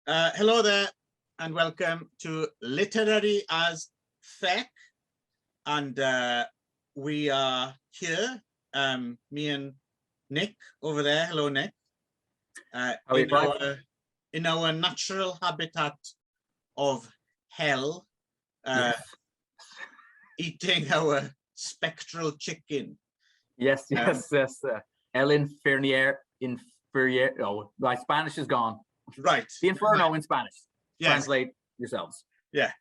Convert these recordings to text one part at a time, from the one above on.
Hello there, and welcome to Literary as Feck. And we are here, me and Nick over there. Hello, Nick. In our natural habitat of hell, Yes. eating our spectral chicken. Yes. El Infierno. Oh, my Spanish is gone. Right. The Inferno in Spanish. Yes. Translate yourselves. Yeah.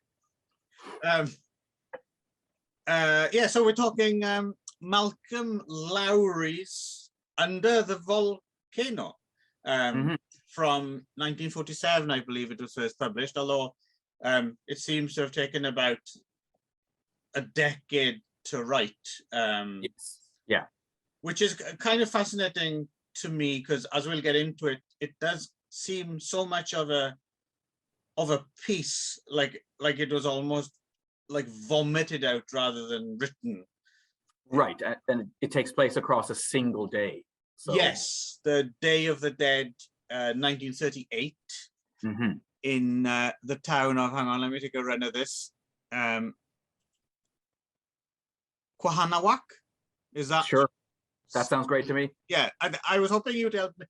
So we're talking Malcolm Lowry's Under the Volcano from 1947, I believe it was first published, although it seems to have taken about a decade to write. Yes. Yeah. Which is kind of fascinating to me, because as we'll get into it, it does seem so much of a piece, like it was almost like vomited out rather than written. Right, and it takes place across a single day. So. Yes, the Day of the Dead, 1938, in the town of, hang on, let me take a run of this. Quahanawak, is that? Sure, that sounds great to me. Yeah, I was hoping you'd help me,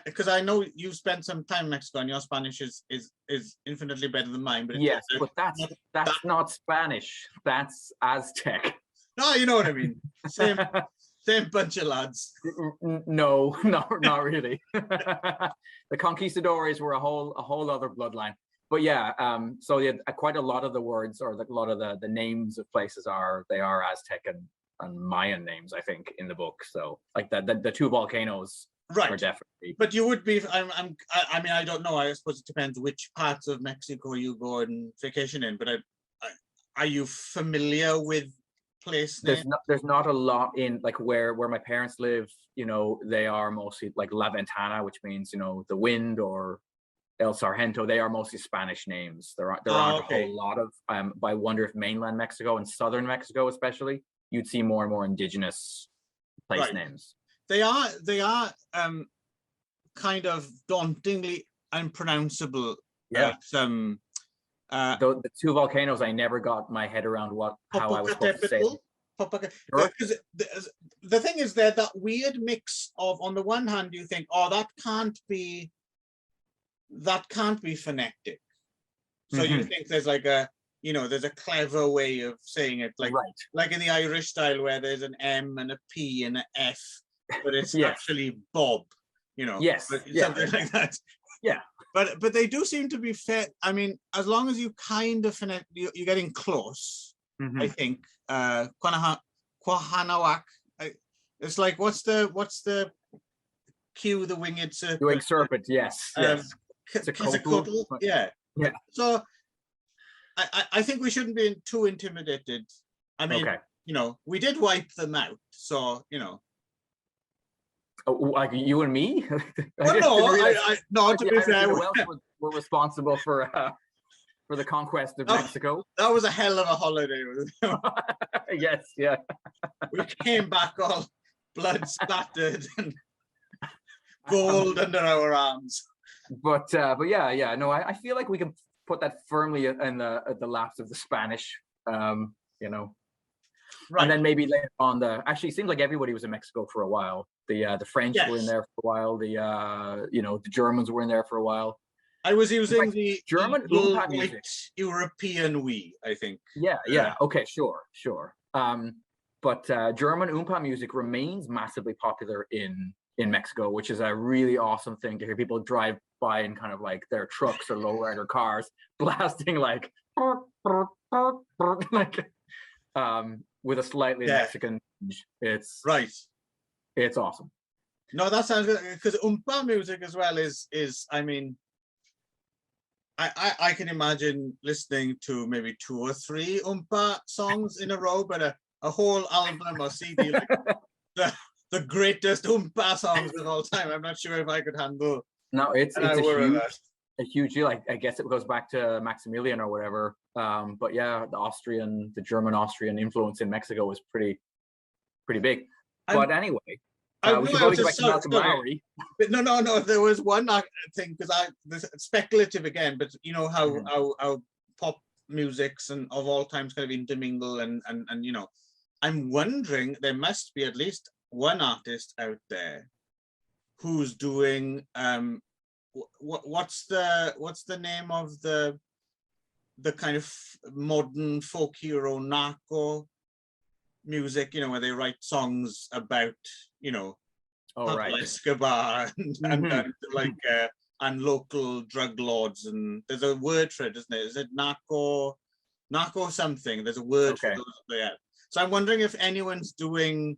because I know you've spent some time in Mexico and your Spanish is infinitely better than mine. But yes, but that's not Spanish. That's Aztec. No, you know what I mean. Same bunch of lads. No, not really. The conquistadores were a whole other bloodline. But yeah, so yeah, quite a lot of the words, or a lot of the names of places are Aztec and Mayan names, I think, in the book. So like the two volcanoes. Right. Definitely. But you would be, I mean, I don't know. I suppose it depends which parts of Mexico you go and vacation in, but are you familiar with place names? There's not a lot in, like, where my parents live, you know, they are mostly like La Ventana, which means, you know, the wind, or El Sargento. They are mostly Spanish names. There aren't a whole lot of, but I wonder if mainland Mexico and southern Mexico especially, you'd see more and more indigenous place names. They are kind of dauntingly unpronounceable. Yeah. The two volcanoes, I never got my head around how I was supposed to say it. Because the thing is, that weird mix of, on the one hand, you think, oh, that can't be phonetic. So you think there's like there's a clever way of saying it, like in the Irish style, where there's an M and a P and an F, but it's actually Bob, something like that. Yeah. But they do seem to be fair. I mean, as long as you kind of you're getting close. I think Quahanawak. It's like, what's the cue, the winged serpent? The winged serpent, yes. Quetzalcoatl, yeah. So I think we shouldn't be too intimidated. I mean, we did wipe them out, so Oh, like you and me? No, to be fair, we're responsible for the conquest of Mexico. That was a hell of a holiday. Yes, yeah. We came back all blood spattered and gold under our arms. But yeah. No, I feel like we can put that firmly in the laps of the Spanish. Right. And then maybe later on, actually, it seems like everybody was in Mexico for a while. The French were in there for a while. The Germans were in there for a while. I was using the German Oompa music. European I think. Yeah. Okay, sure. But German Oompa music remains massively popular in Mexico, which is a really awesome thing to hear people drive by in kind of like their trucks or lowrider cars blasting like with a slightly Mexican. It's awesome. No, that sounds good, because Oompa music as well is I mean, I can imagine listening to maybe 2 or 3 Oompa songs in a row, but a whole album or CD, like the greatest Oompa songs of all time. I'm not sure if I could handle. No, it's a huge deal. I guess it goes back to Maximilian or whatever. But yeah, the German-Austrian influence in Mexico is pretty big. But anyway, We should probably go back to Malcolm Lowry. But no. There was one thing, because this speculative again, but you know how pop musics and of all times kind of intermingle, and you know, I'm wondering, there must be at least one artist out there who's doing what's the name of the kind of modern folk hero narco music, you know, where they write songs about, you know, Pablo Escobar and like and local drug lords, and there's a word for it, isn't it? Is it narco something? There's a word for those. Yeah. So I'm wondering if anyone's doing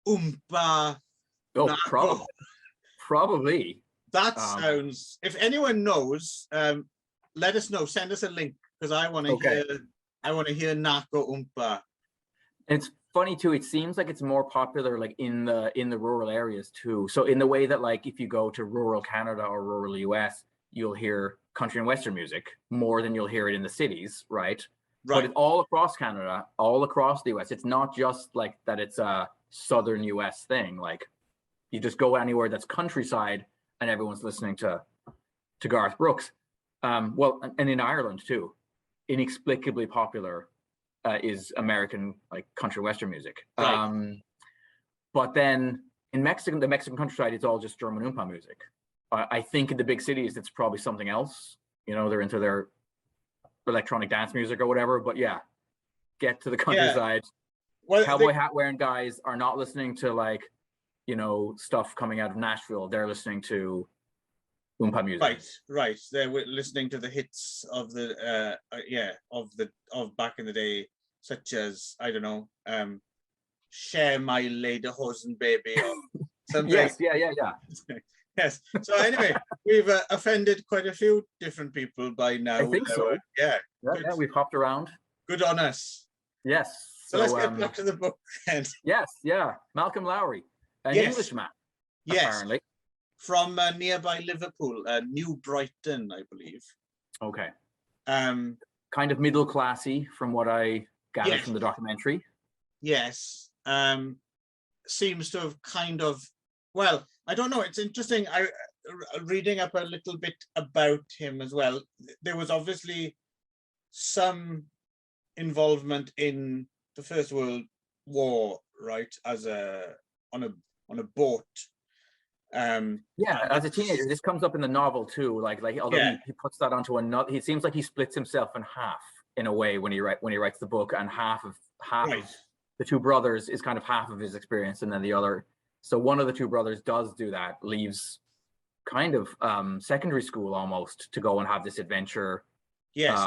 oompa. Oh, probably. That sounds. If anyone knows, let us know. Send us a link, because I want to hear. I want to hear narco oompa. It's funny too. It seems like it's more popular like in the rural areas too. So in the way that like if you go to rural Canada or rural US, you'll hear country and western music more than you'll hear it in the cities, right? But it's all across Canada, all across the US. It's not just like that. It's a southern US thing. Like you just go anywhere that's countryside, and everyone's listening to Garth Brooks. Well, and in Ireland too, inexplicably popular is American like country western music. Right. But then in Mexico, the Mexican countryside, it's all just German oompa music. I think in the big cities, it's probably something else. You know, they're into their electronic dance music or whatever. But yeah, get to the countryside. Well, cowboy hat wearing guys are not listening to like, you know, stuff coming out of Nashville. They're listening to oompa music. Right. They're listening to the hits of the of back in the day, such as, I don't know, Share My Lederhosen Baby or something. Yes, yeah. Yes. So anyway, we've offended quite a few different people by now. I think so. Yeah, we've hopped around. Good on us. Yes. So let's get back to the book then. Yes, yeah. Malcolm Lowry, an Englishman, apparently. From nearby Liverpool, New Brighton, I believe. Okay. Kind of middle classy, from what I gathered from the documentary. Yes. Seems to have kind of, well, I don't know. It's interesting. I reading up a little bit about him as well. There was obviously some involvement in the First World War, right? As on a boat. As a teenager, this comes up in the novel too. Like although he puts that onto another, he seems like he splits himself in half in a way when he writes the book, and half of the two brothers is kind of half of his experience, and then the other. So one of the two brothers does do that, leaves kind of secondary school almost to go and have this adventure. Yes.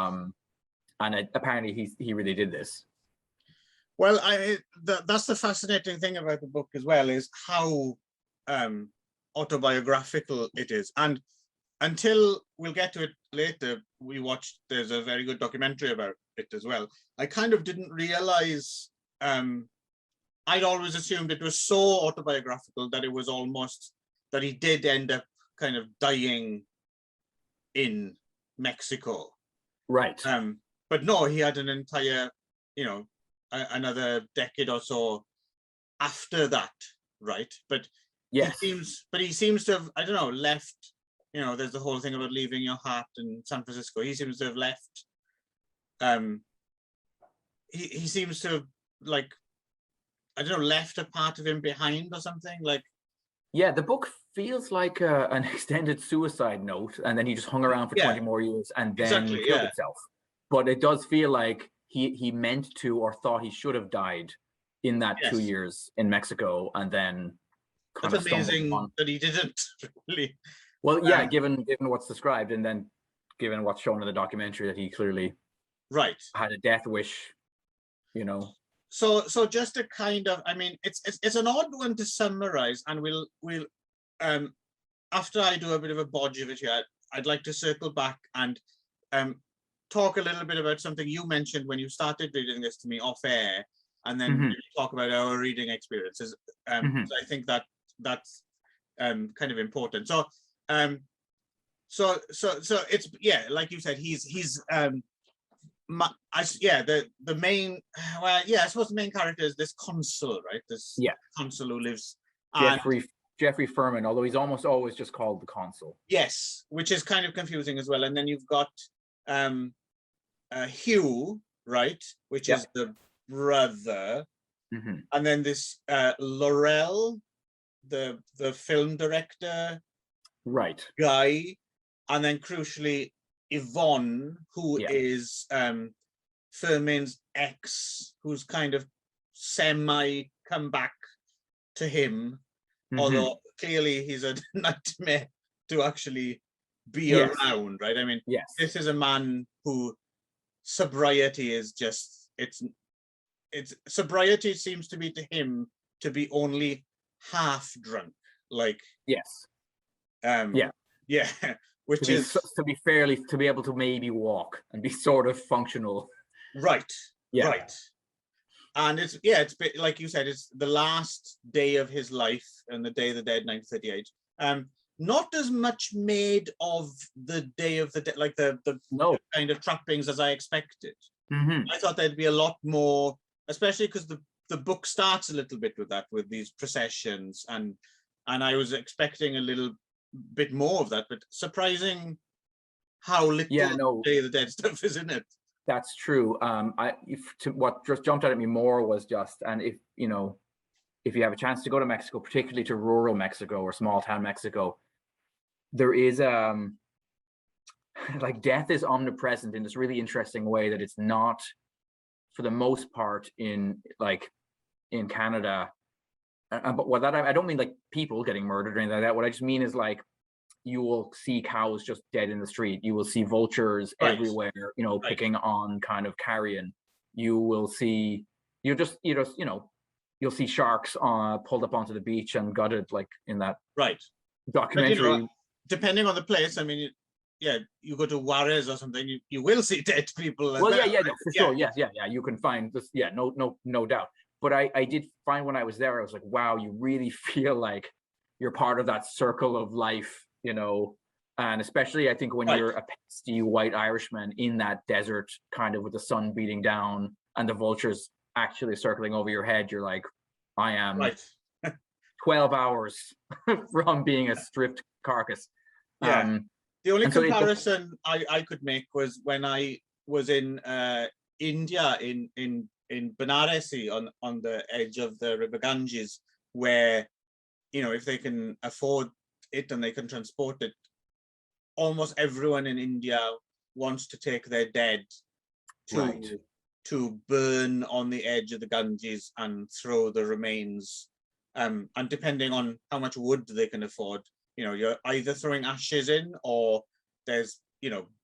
And apparently he really did this. Well, that's the fascinating thing about the book as well, is how autobiographical it is. And until we'll get to it later, there's a very good documentary about it as well. I kind of didn't realize, I'd always assumed it was so autobiographical that it was almost, that he did end up kind of dying in Mexico. Right. But no, he had an entire, you know, another decade or so after that, right? But yes, he seems to have, I don't know, left. You know, there's the whole thing about leaving your heart in San Francisco. He seems to have left. He seems to have, like, I don't know, left a part of him behind or something. Like, yeah, the book feels like an extended suicide note, and then he just hung around for 20 more years and then killed himself. But it does feel like he meant to, or thought he should have died in that 2 years in Mexico, and then kind that's of amazing that he didn't really. Well, yeah, given what's described, and then given what's shown in the documentary, that he clearly had a death wish, you know. So just to kind of, I mean, it's an odd one to summarize, and we'll after I do a bit of a bodge of it here, I'd like to circle back and talk a little bit about something you mentioned when you started reading this to me off air, and then talk about our reading experiences. So I think that's kind of important. So it's, like you said, he's the main, I suppose the main character is this consul, right? This consul who lives, And Jeffrey Furman, although he's almost always just called the consul. yes, which is kind of confusing as well. And then you've got Hugh, right, which is the brother, and then this Laurel, the film director, right, guy, and then crucially Yvonne, who is Furman's ex, who's kind of semi come back to him, although clearly he's a nightmare to actually be around, right? I mean, this is a man who sobriety is just, it's sobriety seems to be to him to be only half drunk, like which to is to be able to maybe walk and be sort of functional, right. And it's like you said, it's the last day of his life and the Day of the Dead, 1938. Not as much made of the Day of the Dead, like the kind of trappings as I expected. I thought there'd be a lot more, especially because the book starts a little bit with that, with these processions, and I was expecting a little bit more of that, but surprising how little Day of the Dead stuff is in it. That's true. What just jumped out at me more was just, and if you have a chance to go to Mexico, particularly to rural Mexico or small town Mexico, there is like death is omnipresent in this really interesting way that it's not, for the most part, in Canada. But what that, I don't mean like people getting murdered or anything like that. What I just mean is like, you will see cows just dead in the street. You will see vultures everywhere, picking on kind of carrion. You will see, you'll see sharks pulled up onto the beach and gutted, like in that documentary. But, depending on the place, I mean, you go to Juarez or something, you will see dead people. No, for sure. Yes, you can find this. Yeah, no doubt. But I did find when I was there, I was like, wow, you really feel like you're part of that circle of life, and especially I think when you're a pasty white Irishman in that desert, kind of with the sun beating down and the vultures actually circling over your head, you're like, I am 12 hours from being a stripped carcass. The only comparison I could make was when I was in India, in Banarasi, on the edge of the River Ganges, where, if they can afford it and they can transport it, almost everyone in India wants to take their dead to burn on the edge of the Ganges and throw the remains. And depending on how much wood they can afford, you're either throwing ashes in or there's,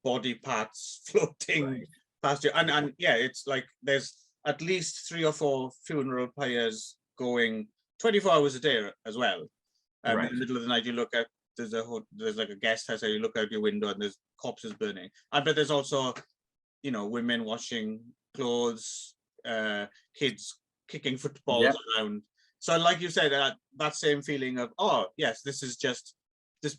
body parts floating past you. And it's like there's at least 3 or 4 funeral pyres going 24 hours a day as well. In the middle of the night, you look at, there's like a guest house, you look out your window and there's corpses burning. But there's also, women washing clothes, kids kicking footballs around. So like you said, that same feeling of, oh yes, this is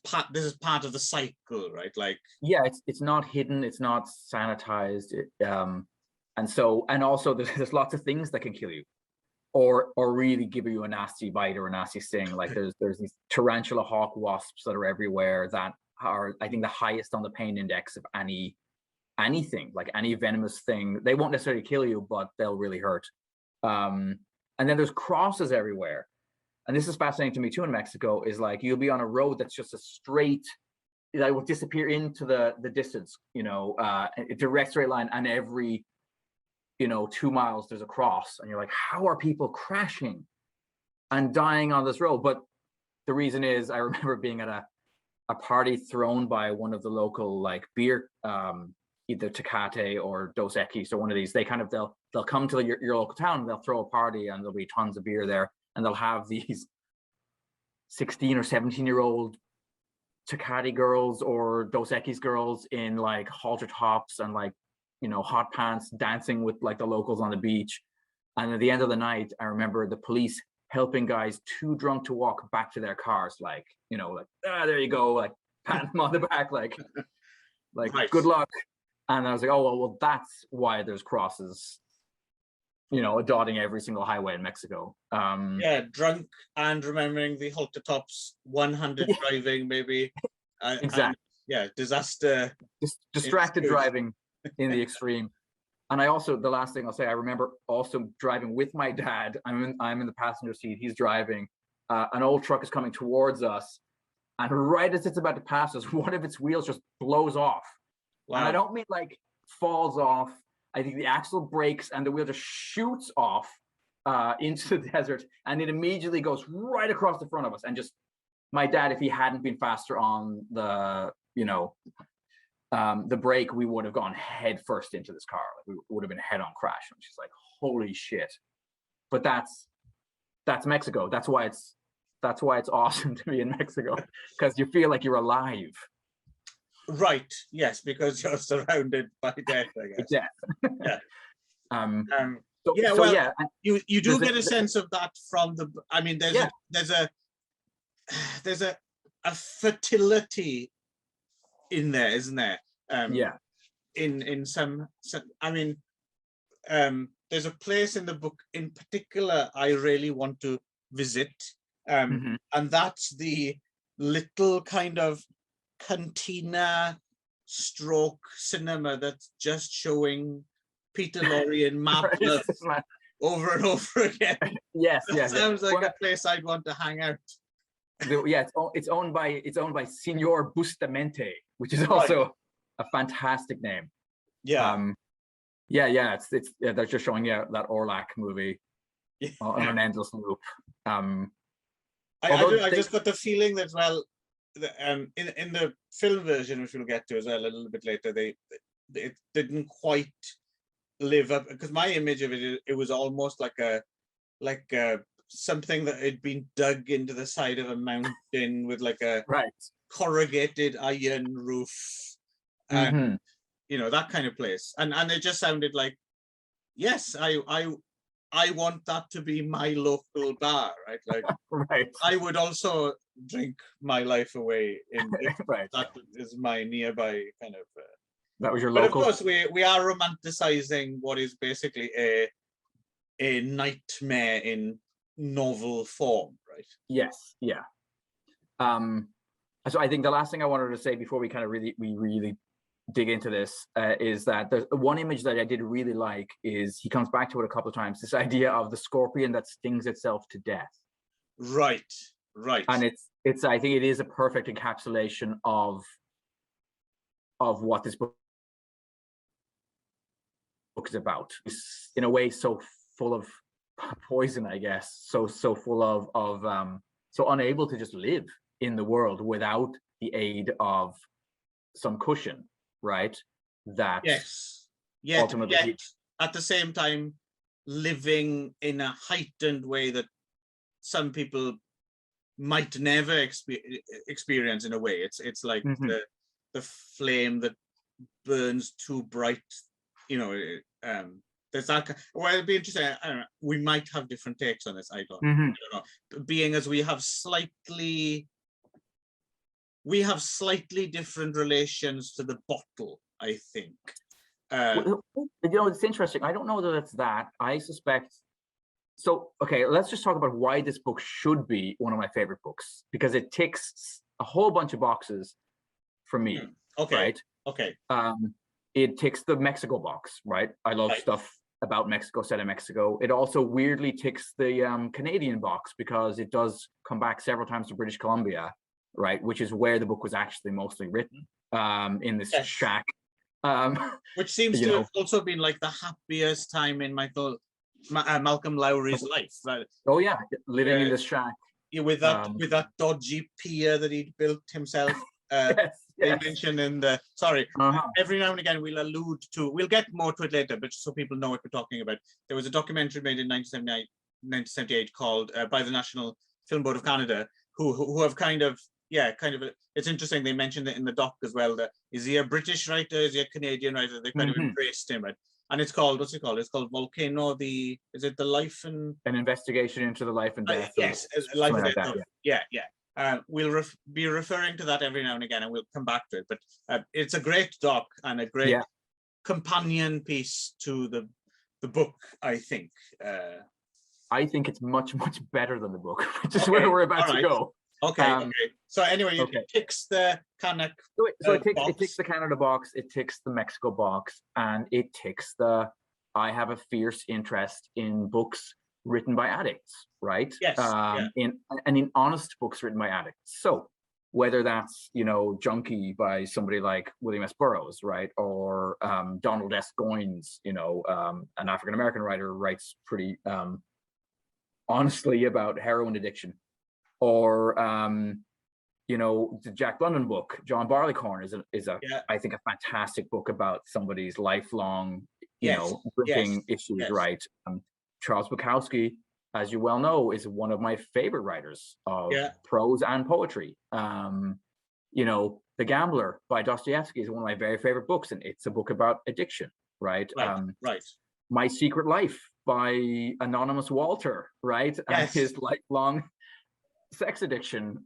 part of the cycle, right? Like, it's not hidden, it's not sanitized, and also there's lots of things that can kill you, or really give you a nasty bite or a nasty sting. Like there's these tarantula hawk wasps that are everywhere that are, I think, the highest on the pain index of anything, like any venomous thing. They won't necessarily kill you, but they'll really hurt. And then there's crosses everywhere. And this is fascinating to me too in Mexico, is like you'll be on a road that's just a straight, that will disappear into the distance, a direct straight line, and every 2 miles there's a cross, and you're like, how are people crashing and dying on this road? But the reason is, I remember being at a party thrown by one of the local like beer, either Tecate or Dos Equis or one of these. They kind of, they'll come to your local town and they'll throw a party and there'll be tons of beer there, and they'll have these 16 or 17-year-old Tecate girls or Dos Equis girls in like halter tops and like hot pants, dancing with like the locals on the beach. And at the end of the night, I remember the police helping guys too drunk to walk back to their cars, like there you go, like patting them on the back, like good luck. And I was like, oh well, that's why there's crosses dotting every single highway in Mexico. Yeah, drunk and remembering the halter tops, one-handed driving maybe. Exactly. And, yeah, disaster. Distracted driving in the extreme. And I also, the last thing I'll say, I remember also driving with my dad. I'm in the passenger seat. He's driving. An old truck is coming towards us, and right as it's about to pass us, one of its wheels just blows off. Wow. And I don't mean like falls off. I think the axle breaks and the wheel just shoots off into the desert, and it immediately goes right across the front of us. And just my dad, if he hadn't been faster on the the brake, we would have gone head first into this car. Like, we would have been head on crash. And she's like, holy shit. But that's Mexico. That's why it's awesome to be in Mexico, because you feel like you're alive. Right. Yes, because you're surrounded by death, I guess. Death. Yeah. You do get a sense of that from the. I mean, there's a fertility in there, isn't there? In some. I mean, there's a place in the book in particular I really want to visit, and that's the little kind of cantina stroke cinema that's just showing Peter Lowry and Matt over and over again. Yes. Sounds like a place I'd want to hang out. It's owned by Senor Bustamante, which is also a fantastic name. It's they're just showing that Orlac movie on an endless loop. I just got the feeling that in the film version, which we'll get to as well a little bit later, it didn't quite live up, because my image of it was almost like a something that had been dug into the side of a mountain with like a corrugated iron roof, and that kind of place, and it just sounded like, yes, I want that to be my local bar, right? Like, I would also drink my life away in that is my nearby kind of. That was your local. But of course, we are romanticizing what is basically a nightmare in novel form, right? Yes, yeah. So I think the last thing I wanted to say before we kind of really dig into this is that there's one image that I did really like. Is he comes back to it a couple of times, this idea of the scorpion that stings itself to death. Right. And it's I think it is a perfect encapsulation of what this book is about. It's in a way so full of poison, I guess, so full of so unable to just live in the world without the aid of some cushion, right? That ultimately yet at the same time living in a heightened way that some people might never experience. In a way, it's like the flame that burns too bright, there's that. Well, it'd be interesting. I don't know, we might have different takes on this. I don't know. Being as we have slightly different relations to the bottle, I think. It's interesting. I don't know that it's that. I suspect. So, okay, let's just talk about why this book should be one of my favorite books, because it ticks a whole bunch of boxes for me. Right? Okay. It ticks the Mexico box, right? I love stuff about Mexico, set in Mexico. It also weirdly ticks the Canadian box, because it does come back several times to British Columbia, right? Which is where the book was actually mostly written, in this shack. Which seems to have also been like the happiest time in Malcolm Lowry's life. Right? Oh yeah, living in this shack. Yeah, with that dodgy pier that he'd built himself. They mentioned in the every now and again we'll get more to it later, but just so people know what we're talking about, there was a documentary made in 1978 called by the National Film Board of Canada, who have kind of it's interesting, they mentioned it in the doc as well, that is he a British writer, is he a Canadian writer? They kind of embraced him, right? And it's called, what's it called? It's called Volcano, is it the life and... An investigation into the life and death. Yes, life and death. We'll be referring to that every now and again, and we'll come back to it. But it's a great doc and a great companion piece to the book, I think. I think it's much, much better than the book, which is Okay, where we're about all to right. go. Okay, okay. So anyway, Okay. it ticks the Canuck So it box. ticks the Canada box, it ticks the Mexico box, and it ticks the I have a fierce interest in books written by addicts, right? Yes. In honest books written by addicts. So whether that's, you know, Junkie by somebody like William S. Burroughs, right? Or Donald S. Goines, you know, an African-American writer, writes pretty honestly about heroin addiction. Or you know, the Jack London book, John Barleycorn, is a I think a fantastic book about somebody's lifelong, you know, gripping issues, right? Charles Bukowski, as you well know, is one of my favorite writers of prose and poetry. You know, The Gambler by Dostoevsky is one of my very favorite books, and it's a book about addiction, right? Right. My Secret Life by Anonymous Walter, right? And his lifelong sex addiction.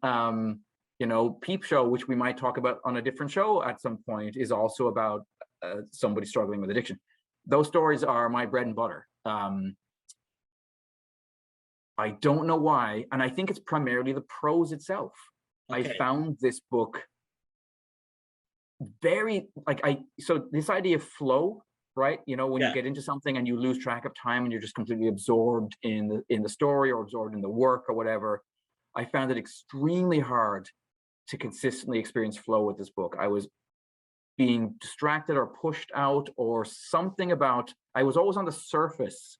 You know, Peep Show, which we might talk about on a different show at some point, is also about somebody struggling with addiction. Those stories are my bread and butter. I don't know why, and I think it's primarily the prose itself. I found this book very, so this idea of flow, right? You know, when you get into something and you lose track of time and you're just completely absorbed in the story or absorbed in the work or whatever, I found it extremely hard to consistently experience flow with this book. I was being distracted or pushed out, or something about, I was always on the surface,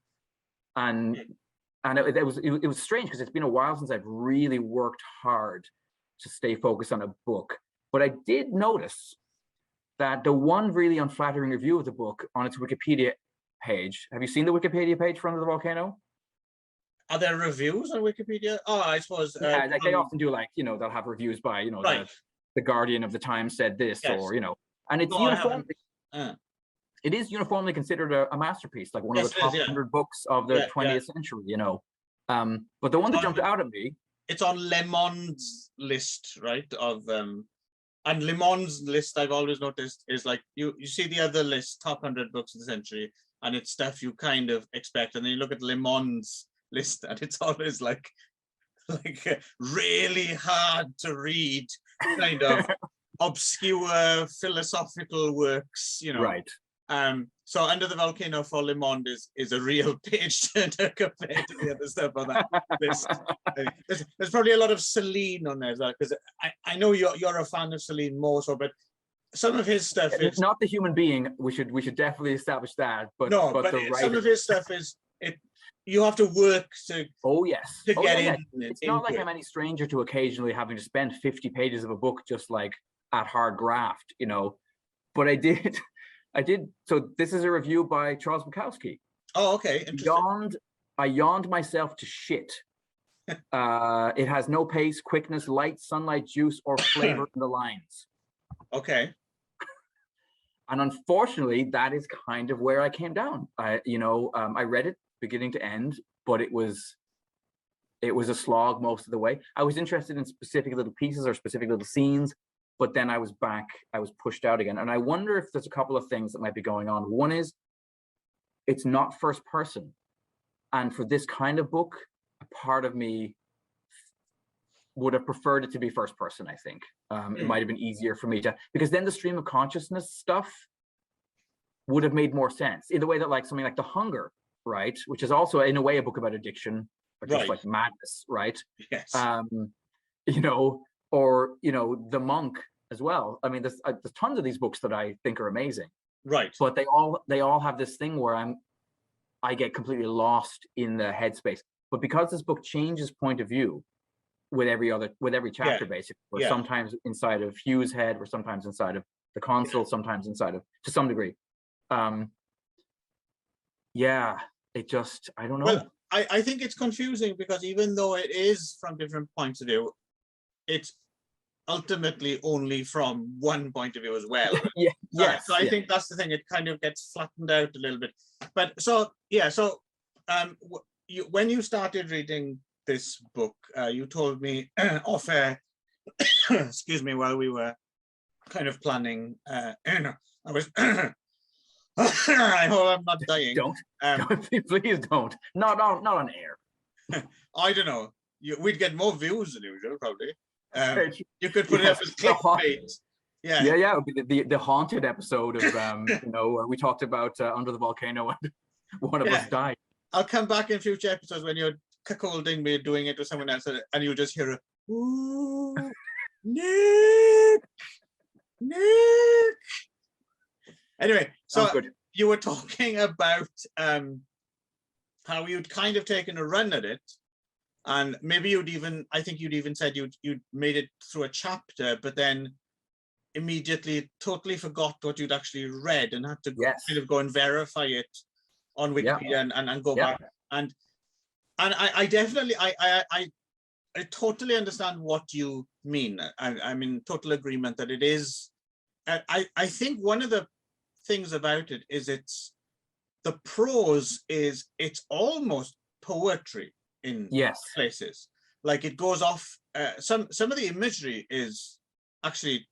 and it was strange because it's been a while since I've really worked hard to stay focused on a book. But I did notice that the one really unflattering review of the book on its Wikipedia page, have you seen the Wikipedia page for Under the Volcano? Are there reviews on Wikipedia? Oh, I suppose. Yeah, like they often do, like, you know, they'll have reviews by, you know, the Guardian of the Times said this, or, you know, and it's it is uniformly considered a masterpiece, like one of the top 100 books of the 20th century, you know. But the one that jumped out at me, it's on Le Monde's list, right? Of and Le Monde's list, I've always noticed, is like you see the other list, top 100 books of the century, and it's stuff you kind of expect, and then you look at Le Monde's list, and it's always like really hard to read, kind of obscure philosophical works, you know. Right. So Under the Volcano for Le Monde is a real page turner compared to the other stuff on that list. There's probably a lot of Celine on there, because I know you're a fan of Celine more so, but some of his stuff is not the human being. We should definitely establish that. But no, but some of his stuff is you have to work to get in. It's not like I'm any stranger to occasionally having to spend 50 pages of a book just like at hard graft, you know. But I did. So this is a review by Charles Bukowski. Oh, okay. Interesting. I yawned myself to shit. It has no pace, quickness, light, sunlight, juice, or flavor in the lines. Okay. And unfortunately, that is kind of where I came down. I read it beginning to end, but it was a slog most of the way. I was interested in specific little pieces or specific little scenes, but then I was pushed out again. And I wonder if there's a couple of things that might be going on. One is, it's not first person. And for this kind of book, a part of me would have preferred it to be first person, I think. It might have been easier for me to, because then the stream of consciousness stuff would have made more sense in the way that like something like The Hunger, right? Which is also in a way a book about addiction, or just like madness, right? Yes. You know, or, you know, The Monk as well. I mean, there's tons of these books that I think are amazing. Right. But they all have this thing where I get completely lost in the headspace. But because this book changes point of view with every chapter, basically, or sometimes inside of Hugh's head, or sometimes inside of the consul, sometimes inside of, to some degree. It just, I don't know. Well, I think it's confusing because even though it is from different points of view, it's ultimately only from one point of view as well. So I think that's the thing. It kind of gets flattened out a little bit. But when you started reading this book, you told me off air, excuse me, while we were kind of planning, I was I hope I'm not dying. Don't. Please don't. Not on air. I don't know. We'd get more views than usual, probably. You could put it up as clickbait. Yeah. Yeah. It would be the haunted episode of where we talked about under the volcano and one of us died. I'll come back in future episodes when you're cuckolding me doing it with someone else, and you just hear a ooh, Nick. Anyway, so you were talking about how you'd kind of taken a run at it, and maybe I think you'd even said you'd made it through a chapter, but then immediately totally forgot what you'd actually read and had to kind of go and verify it on Wikipedia and go back. And I definitely I totally understand what you mean. I'm in total agreement that it is. I think one of the things about it is the prose it's almost poetry in places. Like it goes off. Some of the imagery is actually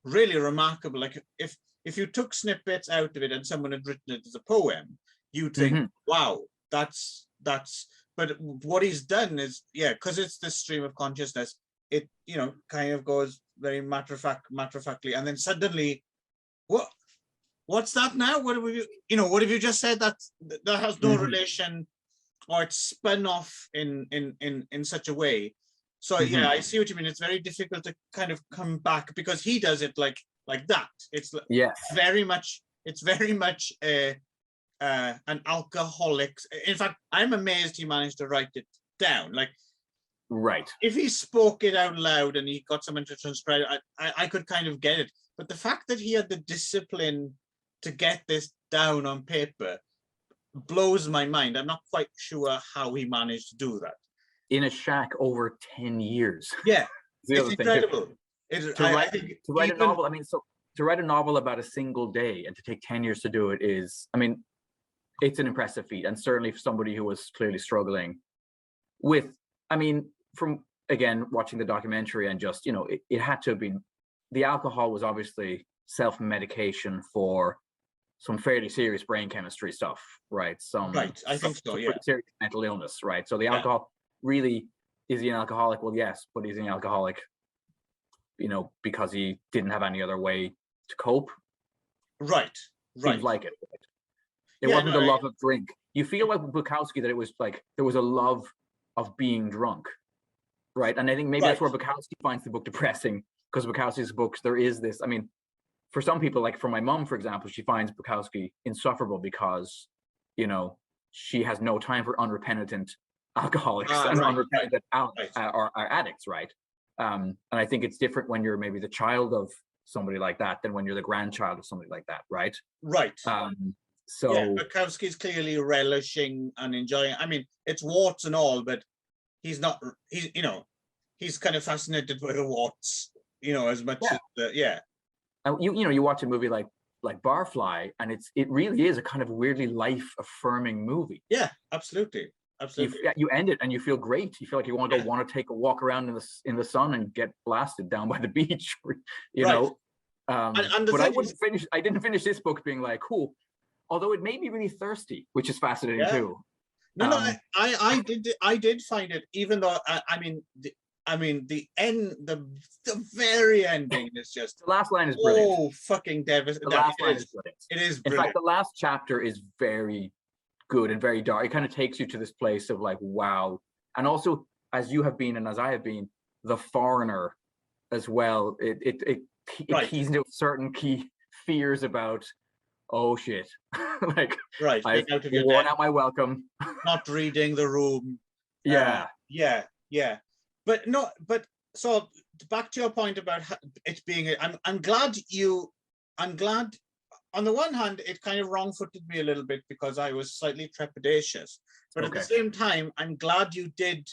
really remarkable. Like if you took snippets out of it and someone had written it as a poem, you'd think, wow, that's. But what he's done is, because it's the stream of consciousness, it kind of goes very matter of factly, and then suddenly, what's that now? What have you just said that has no relation, or it's spun off in such a way. So I see what you mean. It's very difficult to kind of come back because he does it like that. It's very much an alcoholic. In fact, I'm amazed he managed to write it down. Like, if he spoke it out loud and he got someone to transcribe it, I could kind of get it. But the fact that he had the discipline to get this down on paper blows my mind. I'm not quite sure how he managed to do that. In a shack over 10 years. Yeah, it's incredible. To write a novel, to write a novel about a single day and to take 10 years to do it is, it's an impressive feat, and certainly for somebody who was clearly struggling with, from, again, watching the documentary and just, it had to have been, the alcohol was obviously self-medication for some fairly serious brain chemistry stuff, right? I think so, yeah. Serious mental illness, right? So the alcohol really, is he an alcoholic? Well, yes, but he's an alcoholic, because he didn't have any other way to cope. Right. Seems like it. It wasn't the love of drink. You feel like Bukowski that it was like there was a love of being drunk, right? And I think maybe that's where Bukowski finds the book depressing, because Bukowski's books, there is this, for some people, like for my mom, for example, she finds Bukowski insufferable because, she has no time for unrepentant alcoholics and unrepentant or addicts, right? And I think it's different when you're maybe the child of somebody like that than when you're the grandchild of somebody like that, right? So Bukowski's clearly relishing and enjoying. It's warts and all, but he's not. He's kind of fascinated by the warts, as much as the you watch a movie like Barfly, and it really is a kind of weirdly life-affirming movie. Yeah, absolutely. You end it and you feel great. You feel like you want to take a walk around in the sun and get blasted down by the beach, know. But I didn't finish this book being like, cool. Although it made me really thirsty, which is fascinating too. I did find it, even though the end, the very ending is just, the last line is brilliant. Oh, fucking devastating! The last line is brilliant. It is brilliant. In fact, the last chapter is very good and very dark. It kind of takes you to this place of like, wow. And also, as you have been and as I have been, the foreigner as well. It keys into certain key fears about, oh shit, I've worn out my welcome. Not reading the room. But so back to your point about it being, I'm glad on the one hand, it kind of wrong-footed me a little bit because I was slightly trepidatious, but at the same time, I'm glad you did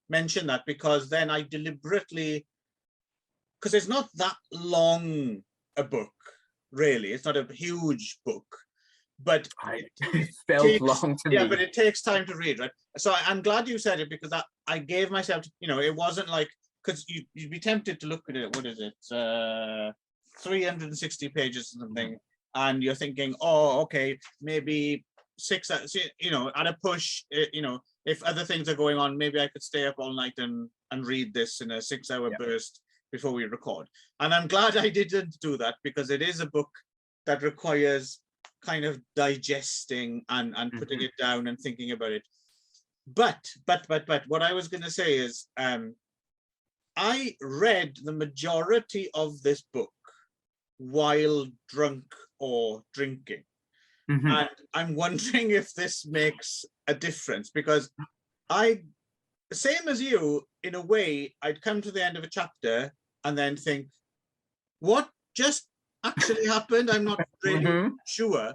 mention that, because then I deliberately, because it's not that long a book, really. It's not a huge book, but it felt long to me. Yeah, but it takes time to read, right? So I'm glad you said it, because I gave myself, it wasn't like, because you'd be tempted to look at it. What is it? 360 pages or something. and you're thinking, oh, okay, maybe 6 hours, you know, at a push, you know, if other things are going on, maybe I could stay up all night and read this in a 6-hour burst before we record. And I'm glad I didn't do that, because it is a book that requires kind of digesting and putting it down and thinking about it. But what I was going to say is, I read the majority of this book while drunk or drinking. And I'm wondering if this makes a difference, because same as you, in a way, I'd come to the end of a chapter and then think, what just actually happened? I'm not really sure.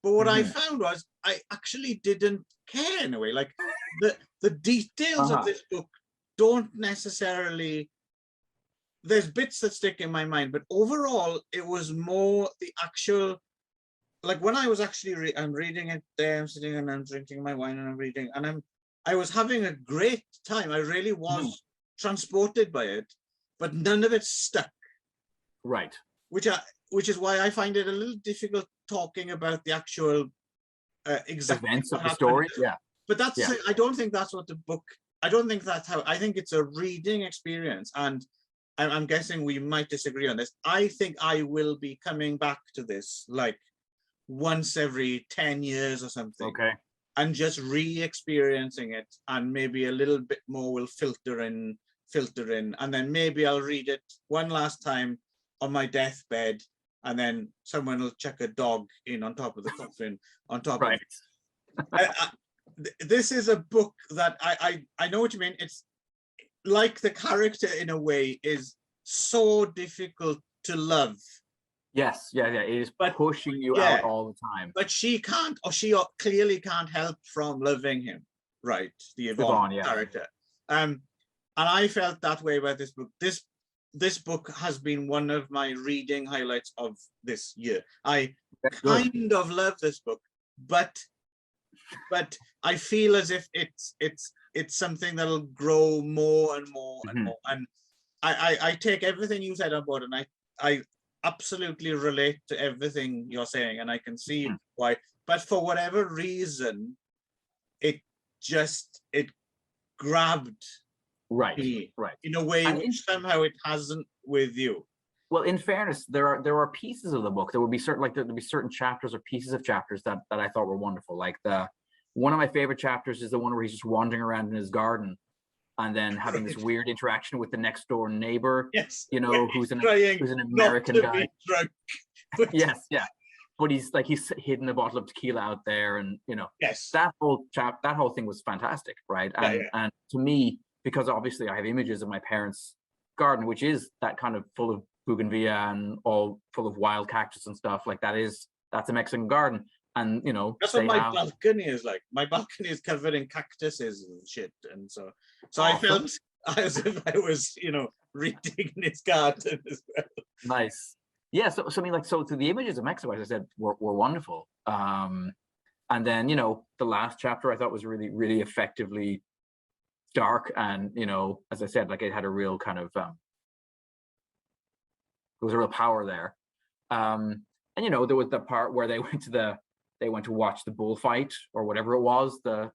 But what I found was I actually didn't care, in a way. Like the details of this book don't necessarily, there's bits that stick in my mind, but overall it was more the actual, like when I was actually I'm reading it there, I'm sitting and I'm drinking my wine and I'm reading, and I was having a great time. I really was transported by it, but none of it stuck. Right. Which is why I find it a little difficult talking about the actual exact events of the story. Yeah. But that's, I don't think that's what the book, I don't think that's how, I think it's a reading experience, and I'm guessing we might disagree on this. I think I will be coming back to this like once every 10 years or something. Okay. And just re-experiencing it, and maybe a little bit more will filter in, and then maybe I'll read it one last time on my deathbed, and then someone will chuck a dog in on top of the coffin, on top of it. This is a book that I know what you mean. It's like the character, in a way, is so difficult to love. Yes, yeah, it is pushing you out all the time. But she can't, or she clearly can't help from loving him, right? The Yvonne character. And I felt that way about this book. This book has been one of my reading highlights of this year. I kind of love this book, but I feel as if it's something that'll grow more and more and more. And I take everything you said on board, and I absolutely relate to everything you're saying, and I can see why. But for whatever reason, it grabbed me in a way which somehow it hasn't with you. Well, in fairness, there are pieces of the book that would be certain, like there'd be certain chapters or pieces of chapters that I thought were wonderful. Like one of my favorite chapters is the one where he's just wandering around in his garden, and then having this weird interaction with the next door neighbor, who's an American guy. Yes, yeah. But he's hidden a bottle of tequila out there, and that whole thing was fantastic, right? And to me, because obviously I have images of my parents' garden, which is that kind of full of bougainvillea and all full of wild cactus and stuff, like that's a Mexican garden. And that's what my balcony is like. My balcony is covered in cactuses and shit, and so I felt as if I was, reading in his garden as well. Nice, yeah. So I mean, so the images of Mexico, as I said, were wonderful. And then the last chapter I thought was really, really effectively dark, and as I said, like it had a real kind of there was a real power there. And there was the part where they went to watch the bullfight or whatever it was, the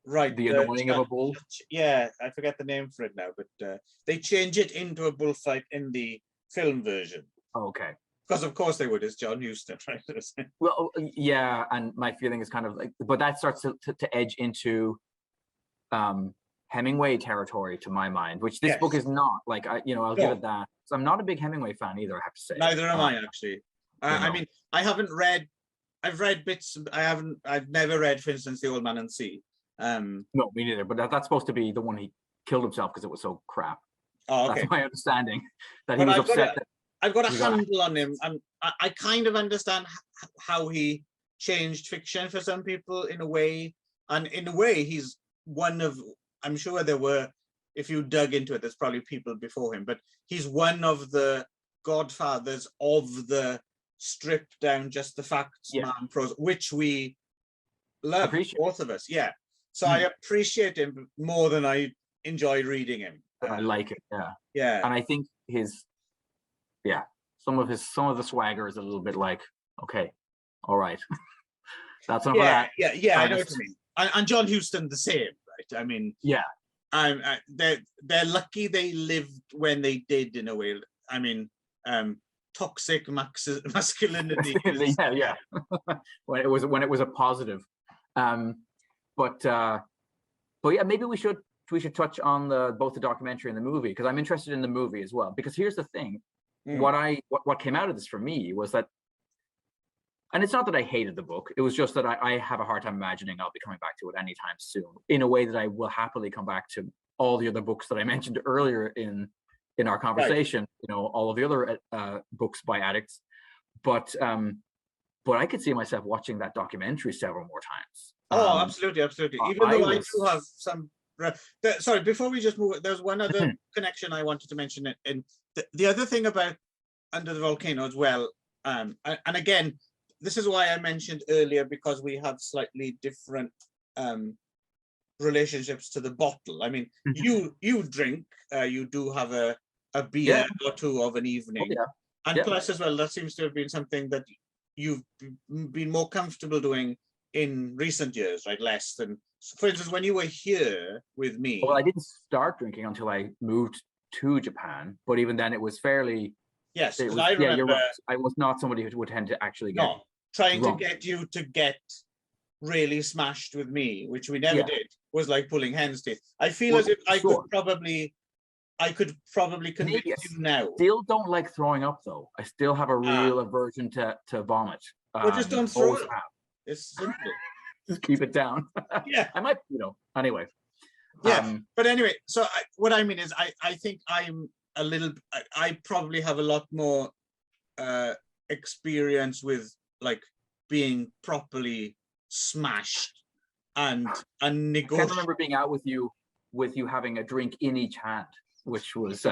anointing of a bull. Yeah, I forget the name for it now, but they change it into a bullfight in the film version. Okay. Because of course they would, it's John Huston, right? Well, yeah, and my feeling is kind of like, but that starts to edge into Hemingway territory to my mind, which this book is not. Like I'll give it that. So I'm not a big Hemingway fan either, I have to say. Neither am I, actually. I mean, I've read bits. I've never read, for instance, The Old Man and Sea. No, me neither. But that's supposed to be the one he killed himself because it was so crap. Oh, okay. That's my understanding. That he was upset. I've got a handle on him, and I kind of understand how he changed fiction for some people in a way. And in a way, he's one of. I'm sure there were. If you dug into it, there's probably people before him, but he's one of the godfathers of the stripped down just the facts man prose, which we love, both of us. Yeah. So I appreciate him more than I enjoy reading him. I like it. Yeah. Yeah. And I think some of the swagger is a little bit like Okay. All right. That's enough of that. Yeah. I know what you mean. And John Huston the same, right? I mean, yeah. They're lucky they lived when they did, in a way. I mean, toxic masculinity. Yeah. when it was a positive. But yeah, maybe we should touch on both the documentary and the movie, because I'm interested in the movie as well. Because here's the thing, what came out of this for me was that, and it's not that I hated the book, it was just that I have a hard time imagining I'll be coming back to it anytime soon, in a way that I will happily come back to all the other books that I mentioned earlier in our conversation, right. All of the other books by addicts. But I could see myself watching that documentary several more times. Oh, absolutely. Even though I do have some... Sorry, before we just move, there's one other connection I wanted to mention. And the other thing about Under the Volcano as well, and again, this is why I mentioned earlier, because we have slightly different relationships to the bottle. I mean, you drink, you do have a beer or two of an evening. And plus as well, that seems to have been something that you've been more comfortable doing in recent years, right? Less than, for instance, when you were here with me. Well, I didn't start drinking until I moved to Japan, but even then it was fairly... Yes, I remember, yeah, you're right. I was not somebody who would tend to actually get trying drunk. To get you to get really smashed with me, which we never did, was like pulling hen's teeth. I feel as if I could probably convince you now. Still don't like throwing up though. I still have a real aversion to vomit. Well, just don't throw it. It's simple. Just keep it down. Yeah. I might, anyway. Yeah, but anyway, so what I mean is I think I'm a little, I probably have a lot more experience with like being properly smashed and negotiated. I can't remember being out with you having a drink in each hand, which was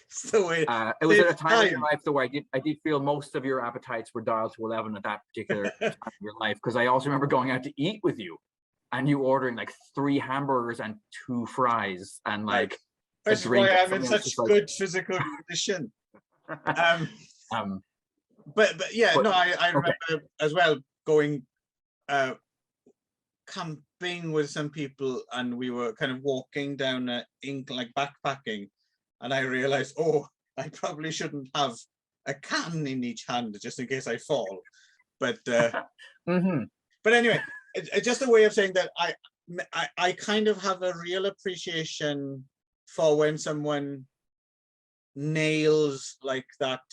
so it was at a time in your life though I did feel most of your appetites were dialed to 11 at that particular time of your life, because I also remember going out to eat with you and you ordering like 3 hamburgers and 2 fries and like that's a drink. Why I'm in such good physical condition. But I remember as well going camping with some people, and we were kind of walking down like backpacking, and I realized, I probably shouldn't have a can in each hand just in case I fall. But but anyway, it's just a way of saying that I kind of have a real appreciation for when someone nails like that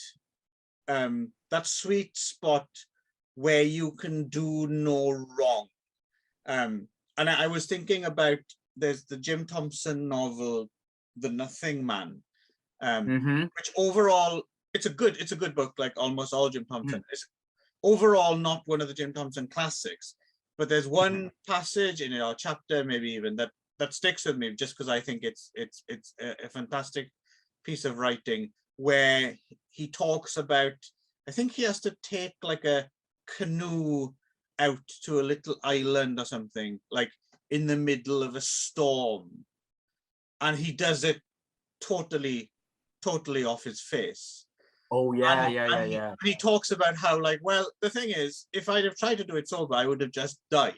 that sweet spot where you can do no wrong. And I was thinking about, there's the Jim Thompson novel, The Nothing Man, which overall it's a good book, like almost all Jim Thompson. It's overall not one of the Jim Thompson classics, but there's one passage in it, or chapter maybe even, that sticks with me, just because I think it's a fantastic piece of writing, where he talks about, I think he has to take like a canoe out to a little island or something, like in the middle of a storm, and he does it totally off his face. And he talks about how, like, well, the thing is, if I'd have tried to do it sober, I would have just died.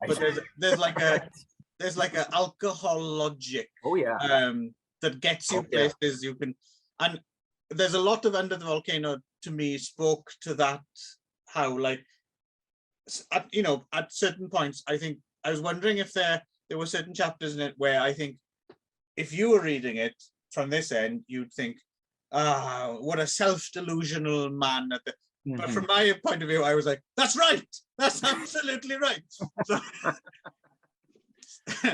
But there's like a alcohol logic that gets you places you can, and there's a lot of Under the Volcano to me spoke to that, how like at certain points, I think I was wondering if there were certain chapters in it where I think if you were reading it from this end, you'd think, what a self-delusional man. But from my point of view, I was like, that's right. That's absolutely right. So,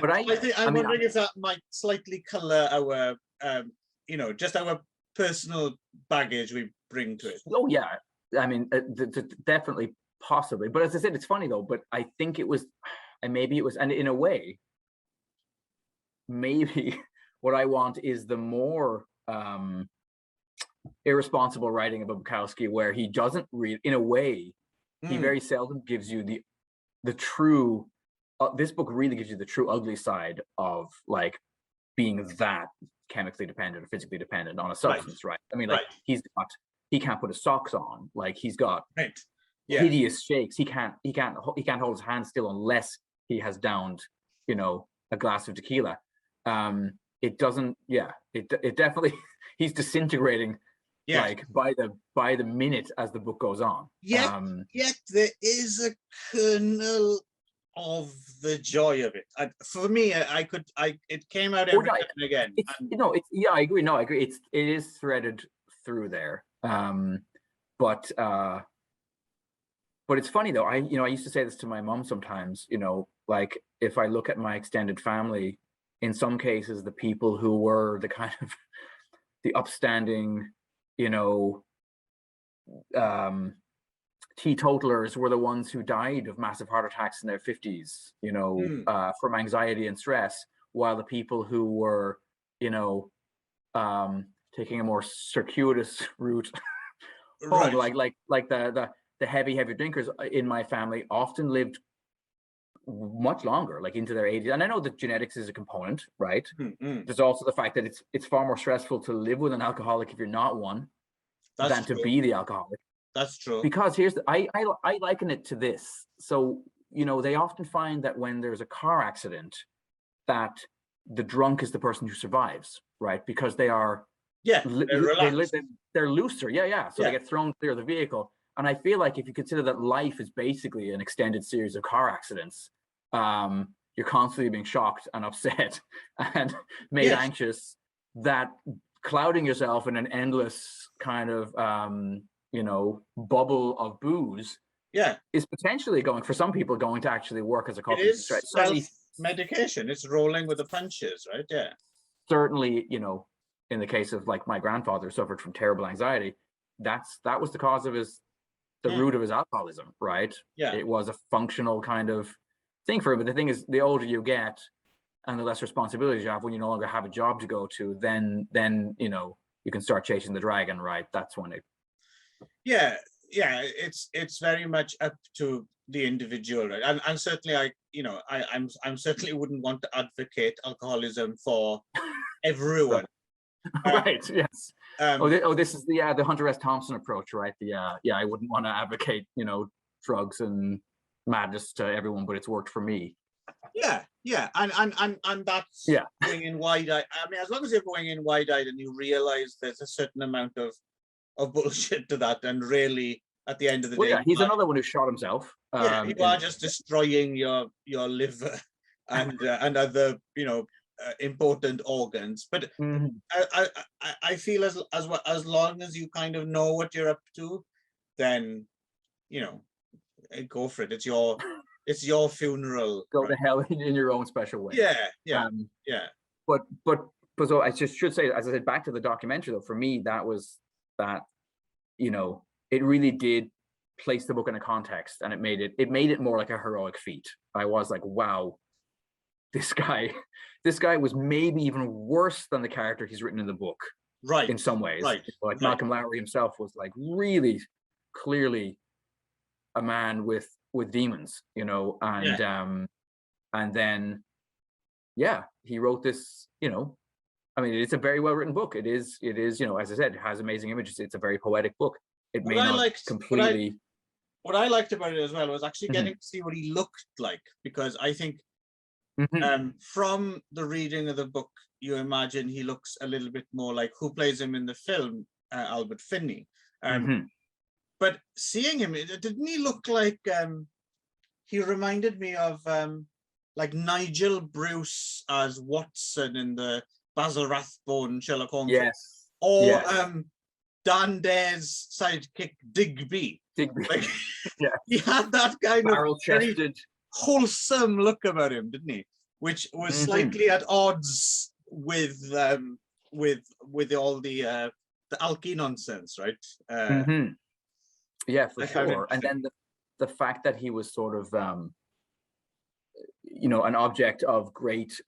but I'm wondering if that might slightly color our, just our personal baggage we bring to it. Oh yeah, I mean, definitely, possibly. But as I said, it's funny though. But I think it was, and maybe it was, and in a way, maybe what I want is the more irresponsible writing of Bukowski, where he doesn't read, in a way, he very seldom gives you the true. This book really gives you the true ugly side of like being that chemically dependent or physically dependent on a substance, right? I mean, like he's he can't put his socks on. Like he's got Right. Yeah. hideous shakes. He can't hold his hand still unless he has downed, you know, a glass of tequila. It doesn't. Yeah. It definitely. He's disintegrating. Yeah. Like by the minute as the book goes on. Yet there is a kernel of the joy of it. For me, it came out every time and again. I agree. No, I agree. It is threaded through there. But it's funny though. I used to say this to my mom sometimes. You know, like if I look at my extended family, in some cases, the people who were the kind of the upstanding, you know, teetotalers were the ones who died of massive heart attacks in their 50s, you know, from anxiety and stress, while the people who were, you know, taking a more circuitous route home, like the heavy drinkers in my family often lived much longer, like into their 80s. And I know that genetics is a component, right? There's also the fact that it's far more stressful to live with an alcoholic if you're not one than to be the alcoholic. That's true. Because I liken it to this. So, you know, they often find that when there's a car accident, that the drunk is the person who survives, right? Because they are they're looser. So they get thrown clear of the vehicle. And I feel like if you consider that life is basically an extended series of car accidents, you're constantly being shocked and upset and made anxious, that clouding yourself in an endless kind of you know, bubble of booze is potentially going, for some people, going to actually work as a coping. It is self-medication. It's rolling with the punches, right? Yeah. Certainly, you know, in the case of like my grandfather suffered from terrible anxiety, that was the cause of the root of his alcoholism, right? Yeah. It was a functional kind of thing for him. But the thing is, the older you get and the less responsibilities you have, when you no longer have a job to go to, then you know, you can start chasing the dragon, right? That's when it. Yeah, it's very much up to the individual, right? And certainly I'm certainly wouldn't want to advocate alcoholism for everyone. Right. Yes. This is the Hunter S. Thompson approach, right? I wouldn't want to advocate, you know, drugs and madness to everyone, but it's worked for me. Yeah, and that's going in wide-eyed. I mean, as long as you're going in wide-eyed and you realize there's a certain amount of bullshit to that, and really at the end of the day, he's another one who shot himself. You are just destroying your liver and other, you know, important organs. But I feel as long as you kind of know what you're up to, then, you know, go for it. It's your funeral. Go to hell in your own special way. Yeah. But so I just should say, as I said, back to the documentary though, for me, that, you know, it really did place the book in a context, and it made it more like a heroic feat. I was like, wow, this guy was maybe even worse than the character he's written in the book, right? In some ways, right? Like Malcolm Lowry himself was like really clearly a man with demons, you know, and then he wrote this, you know, I mean, it's a very well written book. It is, you know, as I said, it has amazing images. It's a very poetic book. It may not completely. What I liked about it as well was actually getting to see what he looked like, because I think from the reading of the book, you imagine he looks a little bit more like who plays him in the film, Albert Finney. But seeing him, didn't he look like he reminded me of like Nigel Bruce as Watson in the Basil Rathbone Sherlock Holmes. Yes. Or Dan Dare's sidekick Digby. Like, he had that kind of very wholesome look about him, didn't he? Which was slightly at odds with all the alky nonsense, right? Yeah, for sure. And then the fact that he was sort of you know, an object of great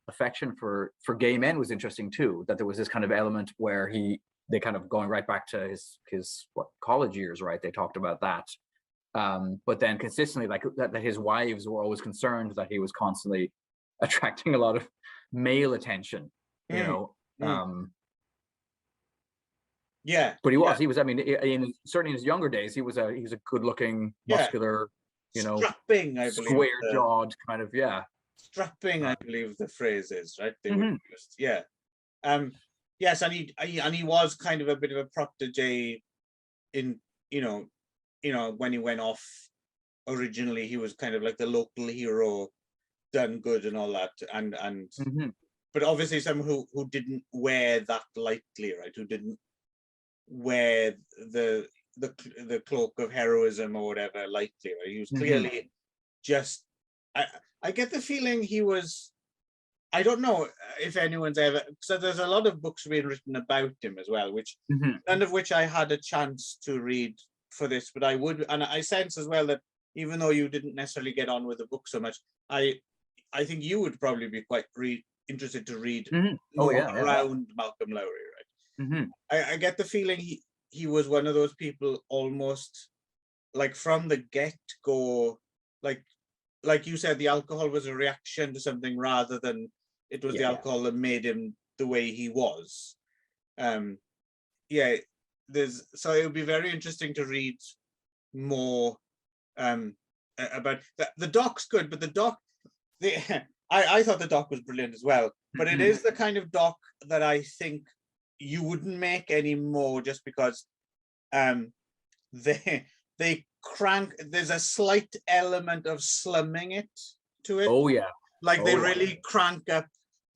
affection for gay men was interesting too. That there was this kind of element where they kind of going right back to his college years, right? They talked about that, but then consistently, like that his wives were always concerned that he was constantly attracting a lot of male attention, you know. Yeah, but he was. I mean, certainly in his younger days, he was a good-looking, muscular, strapping, I believe, square-jawed kind of, strapping, I believe the phrase is, right? They would used, yes, and he was kind of a bit of a protege in, when he went off. Originally, he was kind of like the local hero, done good and all that, and but obviously someone who didn't wear that lightly, right? Who didn't wear the cloak of heroism or whatever lightly, right? He was clearly just. I get the feeling he was. I don't know if anyone's ever. So there's a lot of books being written about him as well, which none of which I had a chance to read for this, but I would, and I sense as well that even though you didn't necessarily get on with the book so much, I think you would probably be quite interested to read more around Malcolm Lowry, right? I get the feeling he was one of those people almost like from the get-go, like you said, the alcohol was a reaction to something rather than it was the alcohol that made him the way he was. So it would be very interesting to read more about the doc's good, but the doc, I thought the doc was brilliant as well, but it is the kind of doc that I think you wouldn't make anymore just because they crank, there's a slight element of slumming it to it. Oh yeah. Like they really crank up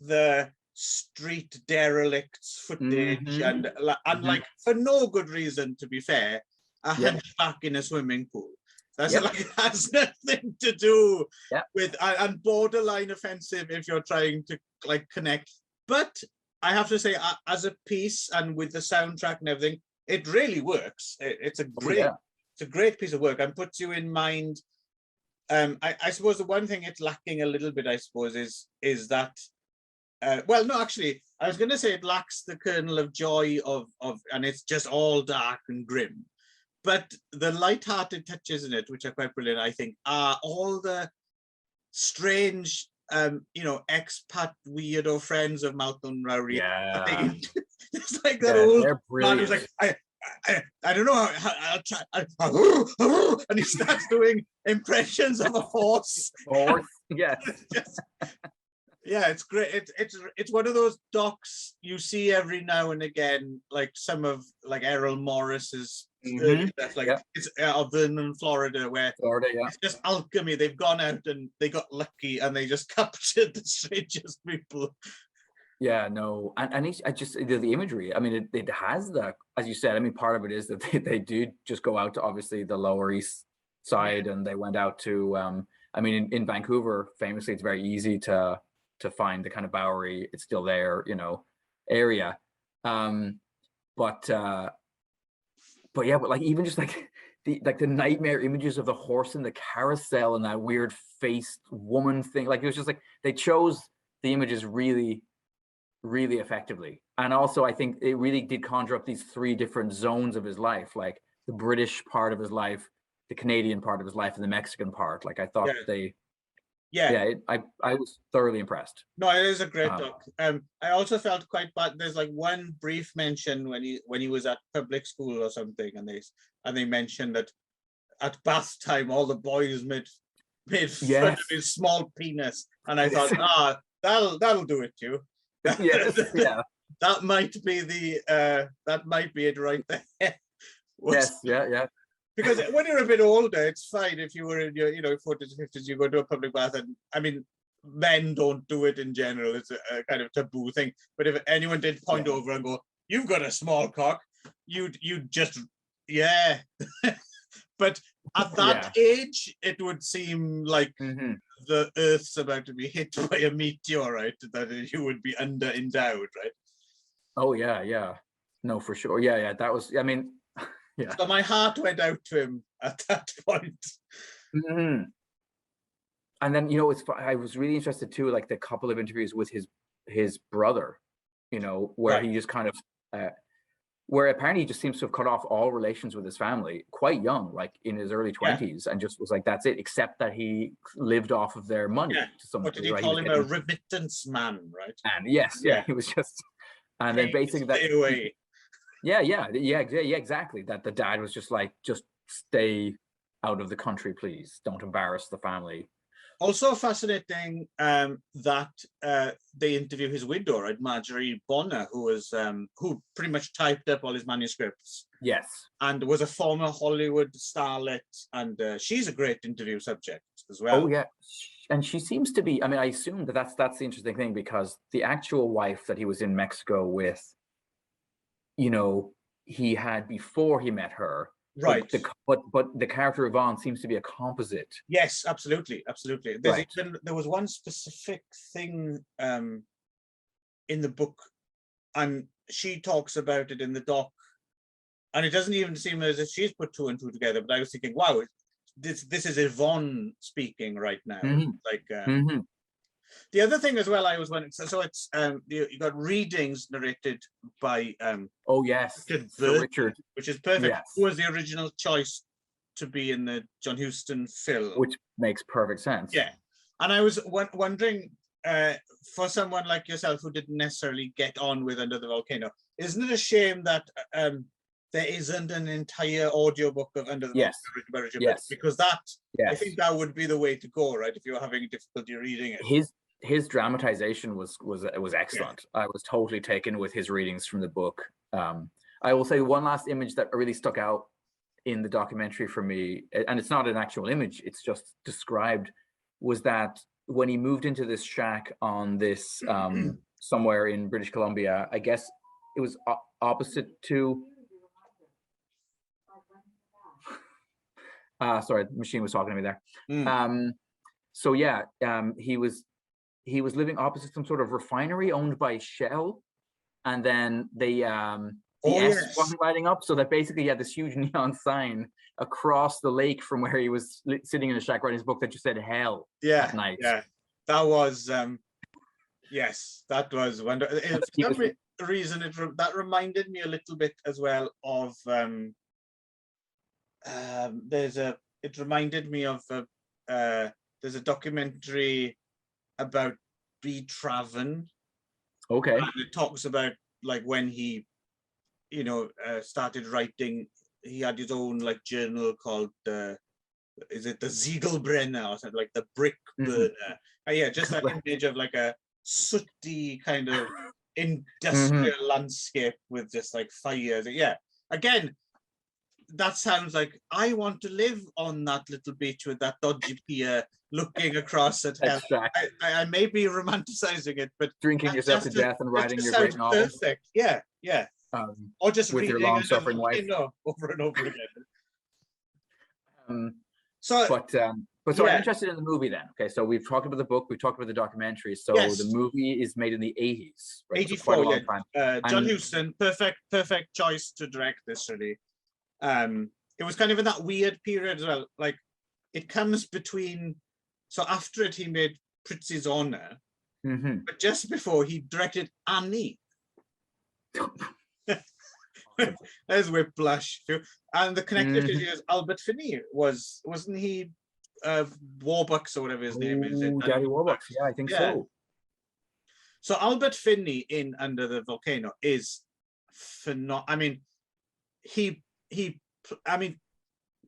the street derelicts footage and like for no good reason, to be fair, a hunchback in a swimming pool. That's like has nothing to do with and borderline offensive if you're trying to like connect. But I have to say, as a piece and with the soundtrack and everything, it really works. It's a great piece of work and puts you in mind. I suppose the one thing it's lacking a little bit, I suppose, is that. Well, no, actually, I was going to say it lacks the kernel of joy of, and it's just all dark and grim. But the light-hearted touches in it, which are quite brilliant, I think, are all the strange, expat weirdo friends of Malcolm Lowry. Yeah, it's like that old man who's like, I don't know, I'll try, and he starts doing impressions of a horse. Yes. Yeah, it's great. It's one of those docs you see every now and again, like some of like Errol Morris's stuff, like it's Vernon, Florida, where it's just alchemy. They've gone out and they got lucky and they just captured the strangest people. Yeah, no, and the imagery. I mean, it has that, as you said. I mean, part of it is that they do just go out to obviously the Lower East Side, and they went out to. I mean, in Vancouver, famously, it's very easy to find the kind of Bowery, it's still there, area. But like even just like the nightmare images of the horse in the carousel and that weird faced woman thing. Like it was just like they chose the images really, really effectively. And also I think it really did conjure up these three different zones of his life, like the British part of his life, the Canadian part of his life, and the Mexican part. Like I thought I was thoroughly impressed. No, it is a great doc. I also felt quite bad. There's like one brief mention when he was at public school or something, and they mentioned that at bath time all the boys made fun of his small penis, and I thought, that'll do it, you. Yes, yeah. That might be it right there. Yes, yeah. Because when you're a bit older, it's fine if you were in your 40s, 50s, you go to a public bath, and I mean, men don't do it in general. It's a kind of taboo thing. But if anyone did point over and go, "You've got a small cock," you'd just But at that age, it would seem like the Earth's about to be hit by a meteor, right? That you would be endowed, right? Oh yeah. No, for sure. Yeah. That was. I mean. Yeah. So my heart went out to him at that point. And then I was really interested too, like the couple of interviews with his brother, where he just kind of, where apparently he just seems to have cut off all relations with his family quite young, like in his early 20s, and just was like, that's it, except that he lived off of their money to some What did he call him? A remittance man, right? And he was just, and then basically that. Exactly. That the dad was just like, just stay out of the country, please. Don't embarrass the family. Also fascinating that they interview his widow, right, Marjorie Bonner, who pretty much typed up all his manuscripts. Yes. And was a former Hollywood starlet, and she's a great interview subject as well. Oh yeah, and she seems to be. I mean, I assume that's the interesting thing, because the actual wife that he was in Mexico with, he had before he met her. Right. But the character Yvonne seems to be a composite. Yes, absolutely. There was one specific thing in the book, and she talks about it in the doc, and it doesn't even seem as if she's put two and two together. But I was thinking, wow, this is Yvonne speaking right now. The other thing as well, I was wondering. So it's you got readings narrated by Richard, which is perfect. Yes. Who was the original choice to be in the John Huston film? Which makes perfect sense. Yeah, and I was wondering, for someone like yourself who didn't necessarily get on with Under the Volcano, isn't it a shame that there isn't an entire audiobook of Under the Volcano written by Richard? Because I think that would be the way to go, right? If you're having difficulty reading it. His dramatization was excellent. I was totally taken with his readings from the book. I will say one last image that really stuck out in the documentary for me, and it's not an actual image, it's just described, was that when he moved into this shack on this somewhere in British Columbia, I guess it was opposite to sorry, the machine was talking to me there. So yeah, he was living opposite some sort of refinery owned by Shell, and then the S wasn't lighting up, so that basically he had this huge neon sign across the lake from where he was sitting in the shack writing his book that just said "hell" at night. Yeah, that was yes, that was wonderful. For some reason, that reminded me a little bit as well of it reminded me of there's a documentary about B. Traven. Okay. And it talks about like when he, started writing. He had his own like journal called is it the Ziegelbrenner or something, like the brick burner? Just that image of like a sooty kind of industrial landscape with just like fires. Yeah, again, that sounds like I want to live on that little beach with that dodgy pier looking across at hell. I may be romanticizing it, but drinking yourself to death and writing your great novel. Perfect. Yeah. Or just with your long-suffering wife over and over again. I'm interested in the movie then. Okay, so we've talked about the book, we've talked about the documentary. So the movie is made in the 80s, right? 84. John Huston, perfect choice to direct this, really. It was kind of in that weird period as well. Like it comes between. So after it, he made Prizzi's Honor, but just before he directed Annie. There's whiplash, and the connective tissue is Albert Finney wasn't he? Warbucks or whatever his name is. Daddy Warbucks, yeah, I think so. So Albert Finney in Under the Volcano is phenomenal. I mean,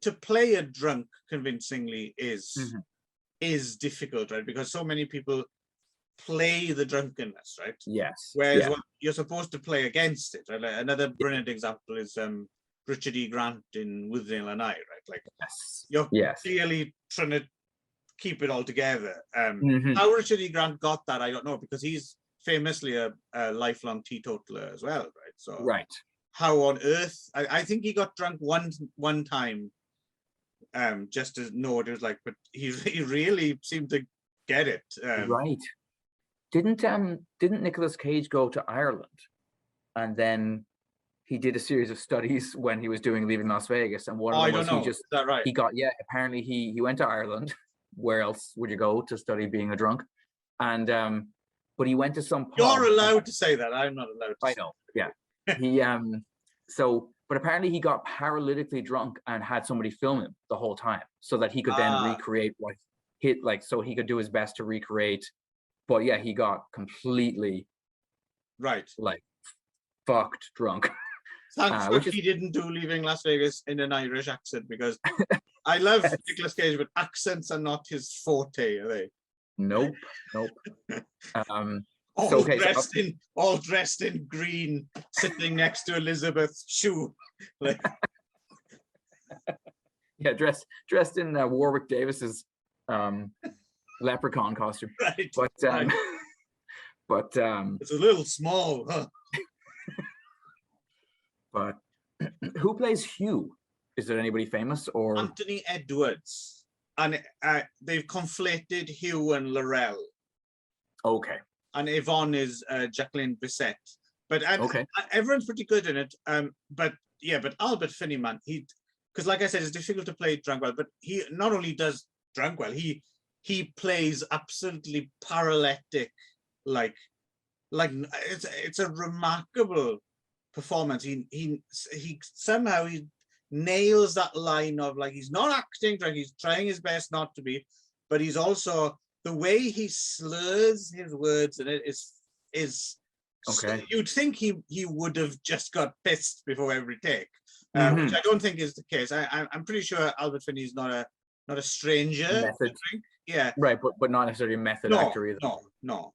to play a drunk convincingly is difficult, right? Because so many people play the drunkenness, right? Yes. Whereas you're supposed to play against it, right? Like another brilliant example is Richard E. Grant in With Neil and I, right? Like you're clearly trying to keep it all together. How Richard E. Grant got that, I don't know, because he's famously a lifelong teetotaler as well, right? So how on earth? I think he got drunk one time, just to know what it was like, but he really seemed to get it. Right. Didn't Nicolas Cage go to Ireland, and then he did a series of studies when he was doing Leaving Las Vegas, and one of them was is that right? Apparently he went to Ireland. Where else would you go to study being a drunk? And but he went to some pub. You're allowed to say that. I'm not allowed to. I know. Yeah. He but apparently he got paralytically drunk and had somebody film him the whole time so that he could then recreate what so he could do his best to recreate. But yeah, he got completely fucked drunk. Thank fuck he didn't do Leaving Las Vegas in an Irish accent, because I love Nicolas Cage, but accents are not his forte, are they? Nope. All dressed in green, sitting next to Elizabeth's shoe. Like, yeah, dressed in Warwick Davis's leprechaun costume. Right. But it's a little small, huh? But who plays Hugh? Is there anybody famous or Anthony Edwards? And they've conflated Hugh and Laurel. Okay. And Yvonne is Jacqueline Bisset. But okay, everyone's pretty good in it. But Albert Finney, man, because like I said, it's difficult to play drunk well, but he not only does drunk well, he plays absolutely paralytic, like it's a remarkable performance. He somehow he nails that line of, like, he's not acting drunk, he's trying his best not to be, but he's also, the way he slurs his words, and it is okay. You'd think he would have just got pissed before every take, which I don't think is the case. I'm pretty sure Albert Finney is not a stranger. Method. Yeah. Right, but not necessarily a method actor either. No.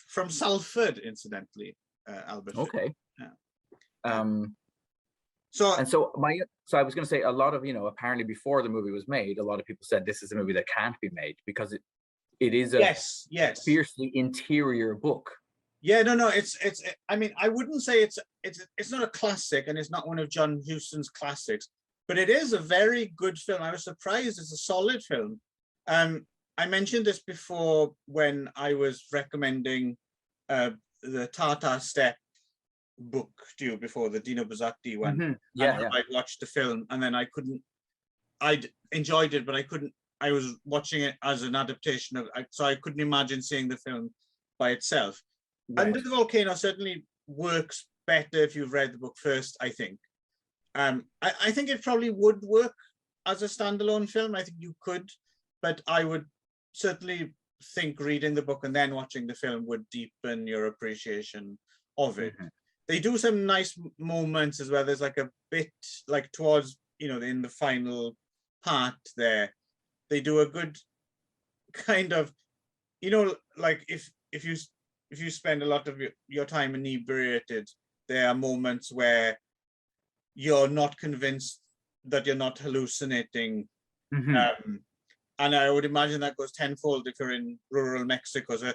From Salford, incidentally, Albert Finney. Okay. Yeah. So I was going to say, a lot of, apparently before the movie was made, a lot of people said this is a movie that can't be made because it is a fiercely interior book. Yeah, no, it's. I mean, I wouldn't say it's not a classic, and it's not one of John Huston's classics, but it is a very good film. I was surprised it's a solid film. I mentioned this before when I was recommending the Tata Step book to you before, the Dino Buzzati one. I watched the film, and then I'd enjoyed it, but I was watching it as an adaptation of, so I couldn't imagine seeing the film by itself. Right. Under the Volcano certainly works better if you've read the book first, I think. I think it probably would work as a standalone film. I think you could, but I would certainly think reading the book and then watching the film would deepen your appreciation of it. They do some nice moments as well. There's like a bit, like towards, in the final part there, they do a good kind of, like if you spend a lot of your time inebriated, there are moments where you're not convinced that you're not hallucinating. And I would imagine that goes tenfold if you're in rural Mexico. So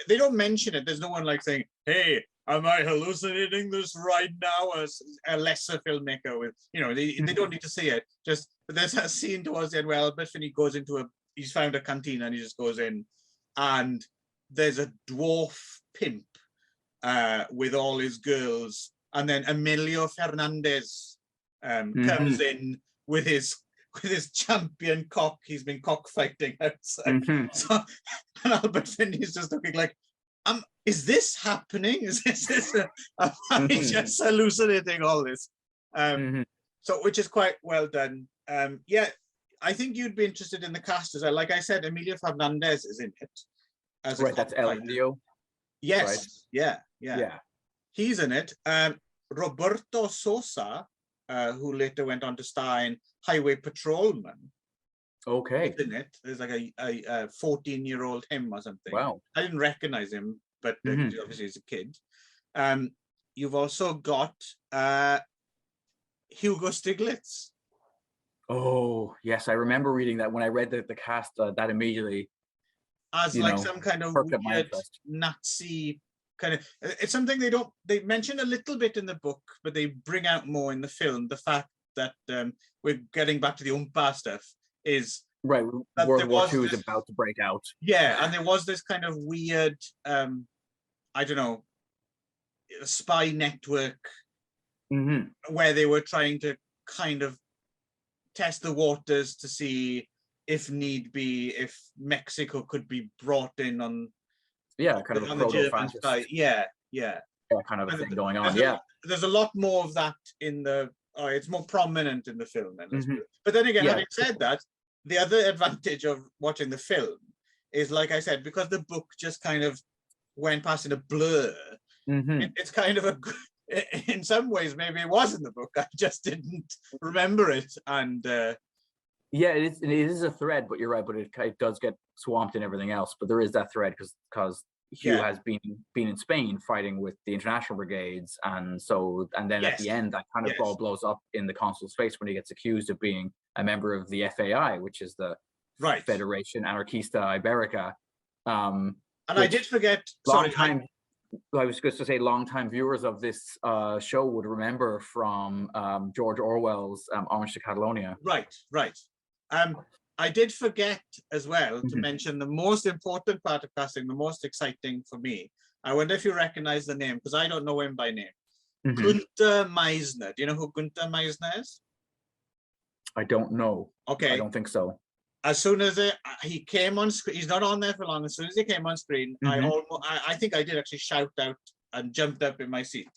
they don't mention it. There's no one like saying, hey, am I hallucinating this right now? As a lesser filmmaker with, they don't need to see it. But there's a scene towards the end where Albert Finney goes into he's found a canteen and he just goes in, and there's a dwarf pimp with all his girls, and then Emilio Fernandez comes in with his champion cock. He's been cockfighting outside. So, and Albert Finney's just looking like, is this happening? Is this am I just hallucinating all this? So, which is quite well done. I think you'd be interested in the cast as well. Like I said, Emilio Fernandez is in it. Right, that's El Indio. Yes, right? Yeah. He's in it. Roberto Sosa, who later went on to star in Highway Patrolman. Okay. He's in it. There's like a 14-year-old him or something. Wow. I didn't recognize him, but obviously he's a kid. You've also got Hugo Stiglitz. Oh, yes. I remember reading that. When I read the cast, that immediately... As like some kind of weird Nazi kind of... It's something they mention a little bit in the book, but they bring out more in the film. The fact that we're getting back to the Oompa stuff is... Right, World War II is about to break out. Yeah, and there was this kind of weird, I don't know, spy network where they were trying to kind of test the waters to see if need be, if Mexico could be brought in on... Yeah, kind of a proto-fascist. Yeah, kind of a thing going on, There's a lot more of that in the... it's more prominent in the film. But then again, having said that, the other advantage of watching the film is, like I said, because the book just kind of went past in a blur, it's kind of in some ways, maybe it was in the book. I just didn't remember it. And yeah, it is a thread, but you're right. But it does get swamped in everything else. But there is that thread because Hugh has been in Spain fighting with the international brigades, and then at the end that kind of all blows up in the consul's face when he gets accused of being a member of the FAI, which is the Federation Anarquista Iberica. And I did forget. I was just to say, long-time viewers of this show would remember from George Orwell's Orange to Catalonia. Right. I did forget as well to mention the most important part of casting, the most exciting for me. I wonder if you recognize the name, because I don't know him by name. Günther Meisner. Do you know who Günther Meisner is? I don't know. Okay. I don't think so. As soon as he came on screen, he's not on there for long. As soon as he came on screen, I think I did actually shout out and jumped up in my seat.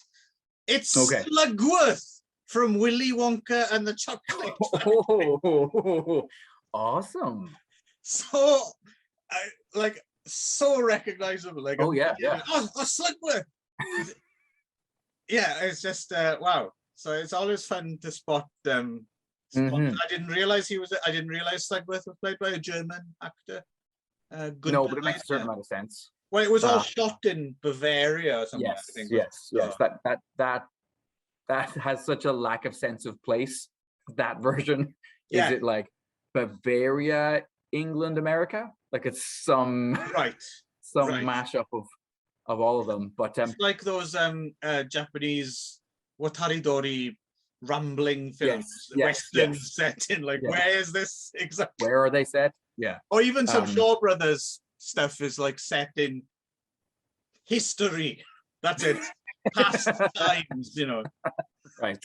It's Slugworth from Willy Wonka and the Chocolate Factory. Awesome. So, so recognizable. Like, oh, Slugworth. Yeah, it's just wow. So it's always fun to spot them. I didn't realize Slugworth was played by a German actor. No, but it makes a certain amount of sense. Well, it was all shot in Bavaria or something. Yes, I think. Yes. That has such a lack of sense of place. That version, is it like Bavaria, England, America? Like it's some mashup of all of them. But it's like those Japanese Wataridori rambling films, westerns set in where is this exactly? Where are they set? Yeah. Or even some Shaw Brothers stuff is like set in history. That's it. Past times, you know. Right.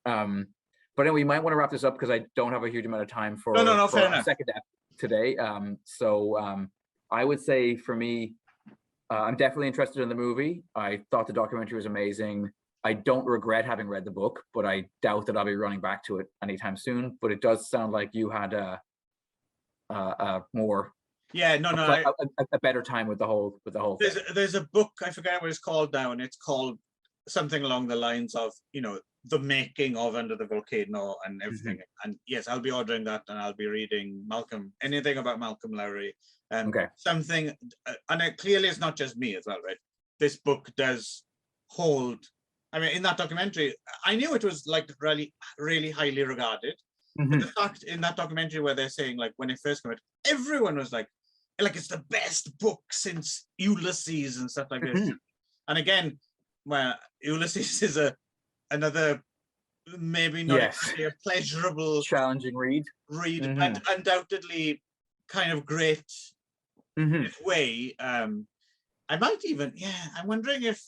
But anyway, we might want to wrap this up because I don't have a huge amount of time for fair enough. Second app today. I would say for me, I'm definitely interested in the movie. I thought the documentary was amazing. I don't regret having read the book, but I doubt that I'll be running back to it anytime soon. But it does sound like you had a more a better time with the whole thing. There's a book, I forget what it's called now, and it's called something along the lines of, you know, the making of Under the Volcano and everything. And yes, I'll be ordering that, and I'll be reading anything about Malcolm Lowry. Something, and clearly it's not just me as well, right? This book does hold. I mean, in that documentary, I knew it was like really, really highly regarded. But the fact in that documentary where they're saying, like, when it first came out, everyone was like it's the best book since Ulysses and stuff like this. And again, well, Ulysses is another maybe not exactly a pleasurable, challenging read, but undoubtedly kind of great way. I might even, I'm wondering if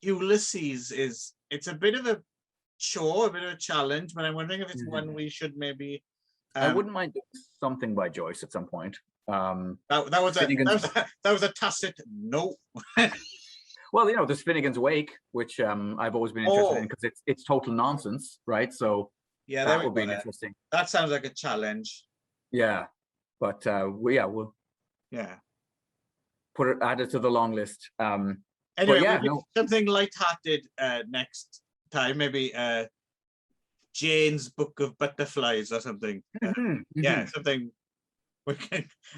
Ulysses it's a bit of a chore, a bit of a challenge, but I'm wondering if it's one we should maybe. I wouldn't mind doing something by Joyce at some point. That was a tacit no. Well, you know, there's Finnegan's Wake, which I've always been interested in because it's total nonsense, right? So that would be interesting. That sounds like a challenge. Yeah, but we'll add it to the long list. Anyway, something lighthearted next time, maybe Jane's Book of Butterflies or something. Something.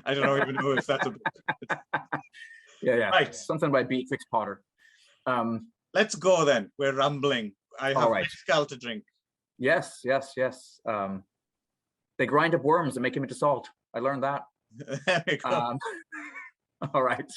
I don't even know if that's a book. Right. Something by Beatrix Potter. Let's go then. We're rambling. I have Mescal to drink. Yes. They grind up worms and make them into salt. I learned that. There we go. All right.